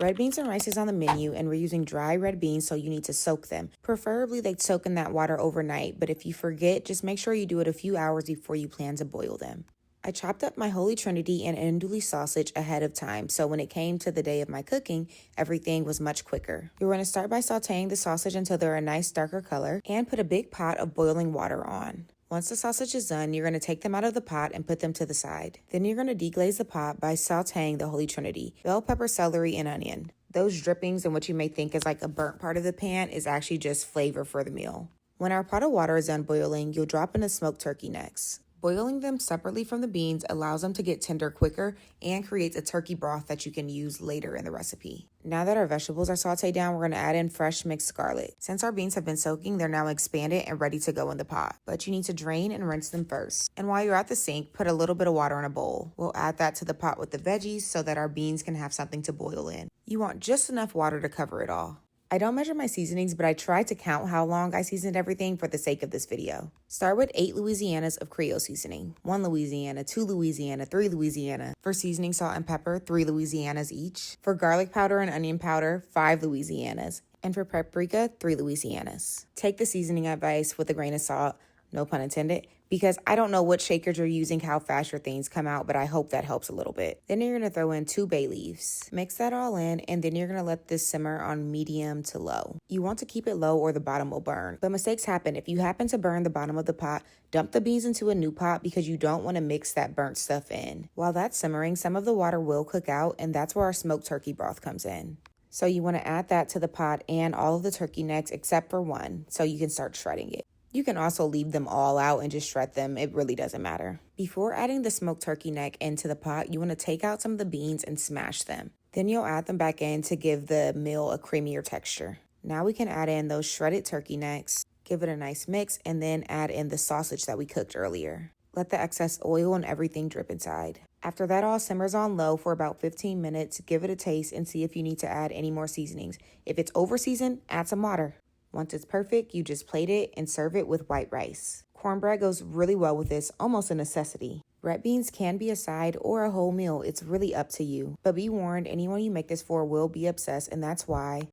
Red beans and rice is on the menu, and we're using dry red beans, so you need to soak them. Preferably they soak in that water overnight, but if you forget, just make sure you do it a few hours before you plan to boil them. I chopped up my Holy Trinity and andouille sausage ahead of time, so when it came to the day of my cooking, everything was much quicker. You're going to start by sauteing the sausage until they're a nice darker color, and put a big pot of boiling water on. Once the sausage is done, you're going to take them out of the pot and put them to the side. Then you're going to deglaze the pot by sauteing the Holy Trinity, bell pepper, celery, and onion. Those drippings and what you may think is like a burnt part of the pan is actually just flavor for the meal. When our pot of water is done boiling, you'll drop in the smoked turkey necks. Boiling them separately from the beans allows them to get tender quicker and creates a turkey broth that you can use later in the recipe. Now that our vegetables are sauteed down, we're going to add in fresh mixed garlic. Since our beans have been soaking, they're now expanded and ready to go in the pot. But you need to drain and rinse them first. And while you're at the sink, put a little bit of water in a bowl. We'll add that to the pot with the veggies so that our beans can have something to boil in. You want just enough water to cover it all. I don't measure my seasonings, but I try to count how long I seasoned everything for the sake of this video. Start with 8 Louisianas of Creole seasoning, 1 Louisiana, 2 Louisiana, 3 Louisiana. For seasoning salt and pepper, 3 Louisianas each. For garlic powder and onion powder, 5 Louisianas. And for paprika, 3 Louisianas. Take the seasoning advice with a grain of salt, no pun intended, because I don't know what shakers you're using, how fast your things come out, but I hope that helps a little bit. Then you're going to throw in 2 bay leaves. Mix that all in, and then you're going to let this simmer on medium to low. You want to keep it low or the bottom will burn. But mistakes happen. If you happen to burn the bottom of the pot, dump the beans into a new pot because you don't want to mix that burnt stuff in. While that's simmering, some of the water will cook out, and that's where our smoked turkey broth comes in. So you want to add that to the pot and all of the turkey necks except for one, so you can start shredding it. You can also leave them all out and just shred them. It really doesn't matter. Before adding the smoked turkey neck into the pot, you want to take out some of the beans and smash them. Then you'll add them back in to give the meal a creamier texture. Now we can add in those shredded turkey necks, give it a nice mix, and then add in the sausage that we cooked earlier. Let the excess oil and everything drip inside. After that all simmers on low for about 15 minutes, give it a taste and see if you need to add any more seasonings. If it's over seasoned, add some water. Once it's perfect, you just plate it and serve it with white rice. Cornbread goes really well with this, almost a necessity. Red beans can be a side or a whole meal, it's really up to you. But be warned, anyone you make this for will be obsessed, and that's why